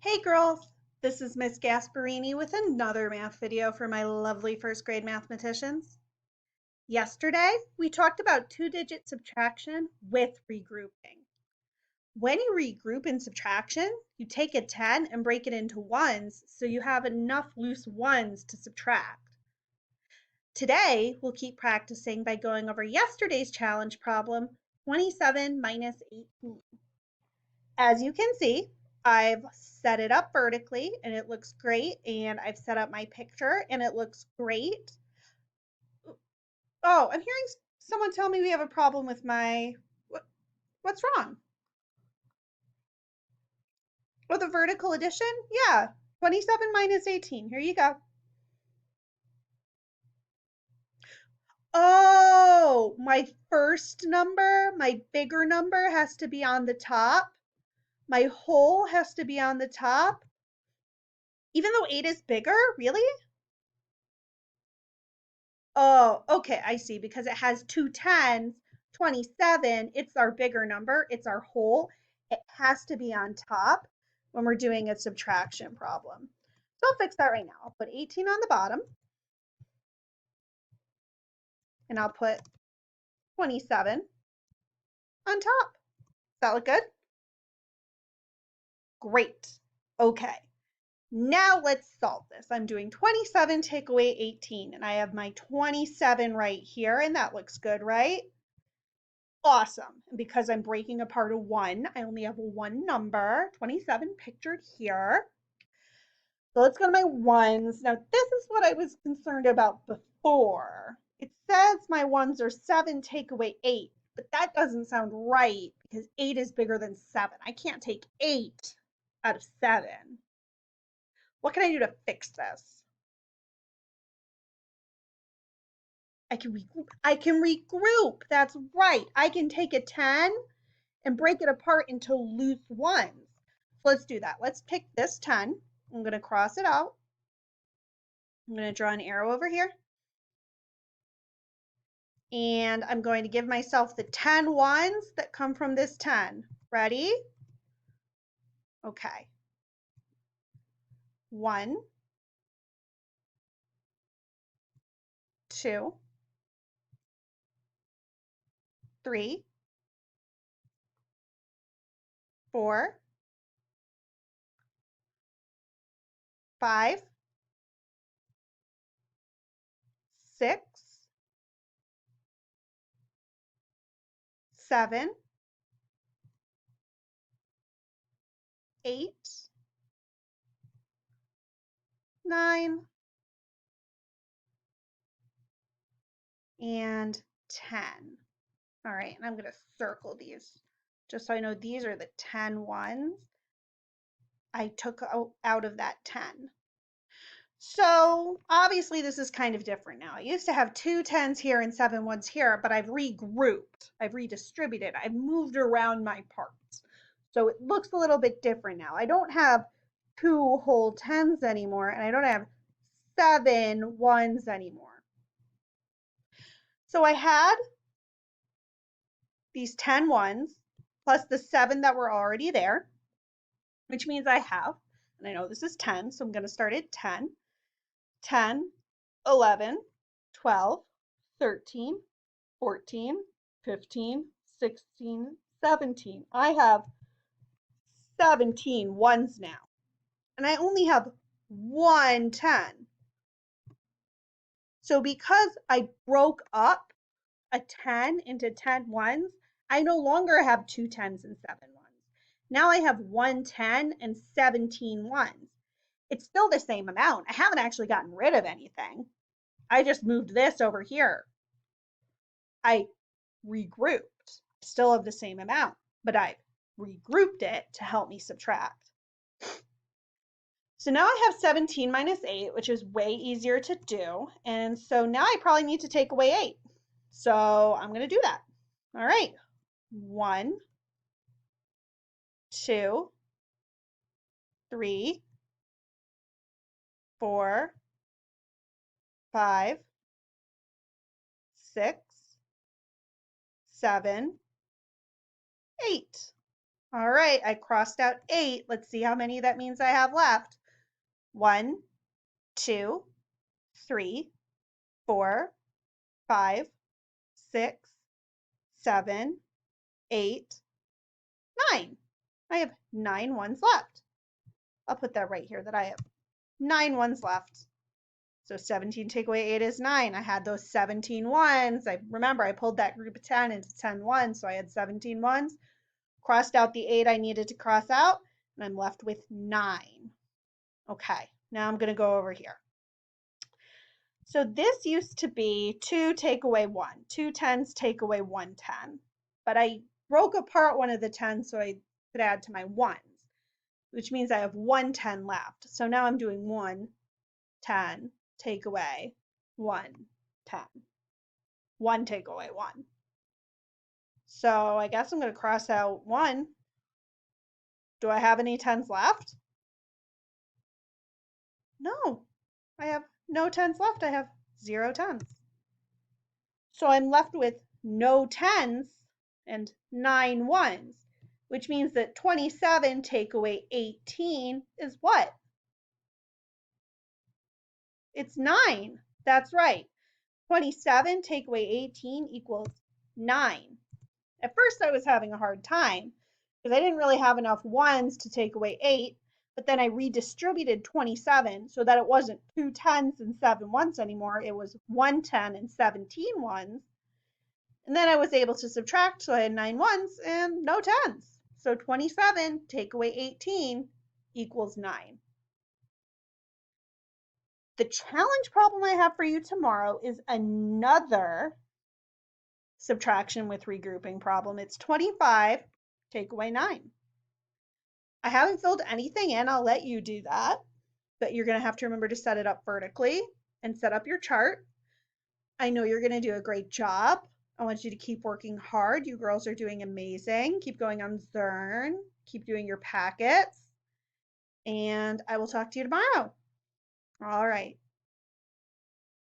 Hey girls, this is Miss Gasparini with another math video for my lovely first grade mathematicians. Yesterday, we talked about two-digit subtraction with regrouping. When you regroup in subtraction, you take a 10 and break it into ones so you have enough loose ones to subtract. Today, we'll keep practicing by going over yesterday's challenge problem, 27 minus 18. As you can see, I've set it up vertically and it looks great. And I've set up my picture and it looks great. Oh, I'm hearing someone tell me we have a problem with my, what's wrong? Oh, the vertical addition? Yeah, 27 minus 18. Here you go. Oh, my first number, my bigger number has to be on the top. My whole has to be on the top. Even though 8 is bigger, really? Oh, okay, I see, because it has two tens, 27, it's our bigger number, it's our whole. It has to be on top when we're doing a subtraction problem. So I'll fix that right now. I'll put 18 on the bottom, and I'll put 27 on top. Does that look good? Great. Okay, now let's solve this. I'm doing 27 take away 18, and I have my 27 right here, and that looks good, right? Awesome. And because I'm breaking apart a 1, I only have one number, 27 pictured here. So let's go to my ones. Now, this is what I was concerned about before. It says my ones are 7 take away 8, but that doesn't sound right because 8 is bigger than 7. I can't take 8 out of 7. What can I do to fix this? I can regroup. That's right. I can take a 10 and break it apart into loose ones. So let's do that. Let's pick this 10. I'm going to cross it out. I'm going to draw an arrow over here. And I'm going to give myself the 10 ones that come from this 10. Ready? Okay. 1, 2, 3, 4, 5, 6, 7, 8, 9, and 10. All right, and I'm going to circle these just so I know these are the 10 ones I took out of that 10. So obviously this is kind of different now. I used to have two 10s here and 7 ones here, but I've regrouped, I've redistributed, I've moved around my parts. So it looks a little bit different now. I don't have two whole 10s anymore, and I don't have 7 ones anymore. So I had these 10 ones plus the 7 that were already there, which means I have, and I know this is 10, so I'm going to start at 10, 10, 11, 12, 13, 14, 15, 16, 17. I have 17 ones now, and I only have one 10. So because I broke up a 10 into 10 ones, I no longer have two 10s and 7 ones. Now I have one 10 and 17 ones. It's still the same amount. I haven't actually gotten rid of anything. I just moved this over here. I regrouped. Still have the same amount, but I've regrouped it to help me subtract. So now I have 17 minus 8, which is way easier to do. And so now I probably need to take away 8. So I'm going to do that. All right. 1, 2, 3, 4, 5, 6, 7, 8. All right, I crossed out 8. Let's see how many that means I have left. 1, 2, 3, 4, 5, 6, 7, 8, 9. I have 9 ones left. I'll put that right here that I have 9 ones left. So 17 take away 8 is 9. I had those 17 ones. Remember, I pulled that group of 10 into 10 ones, so I had 17 ones. Crossed out the 8 I needed to cross out, and I'm left with 9. Okay, now I'm going to go over here. So this used to be 2 take away 1. 2 10s take away 1 10. But I broke apart one of the 10s so I could add to my 1s, which means I have 1 10 left. So now I'm doing 1 10 take away 1 10. 1 take away 1. So I guess I'm going to cross out 1. Do I have any 10s left? No, I have no 10s left. I have 0 10s. So I'm left with no 10s and 9 1s, which means that 27 take away 18 is what? It's 9. That's right. 27 take away 18 equals 9. At first I was having a hard time because I didn't really have enough 1s to take away 8, but then I redistributed 27 so that it wasn't 2 10s and 7 1s anymore. It was 1 10 and 17 1s. And then I was able to subtract, so I had 9 1s and no 10s. So 27 take away 18 equals 9. The challenge problem I have for you tomorrow is another subtraction with regrouping problem. It's 25 take away 9. I haven't filled anything in. I'll let you do that. But you're going to have to remember to set it up vertically and set up your chart. I know you're going to do a great job. I want you to keep working hard. You girls are doing amazing. Keep going on Zern. Keep doing your packets. And I will talk to you tomorrow. All right.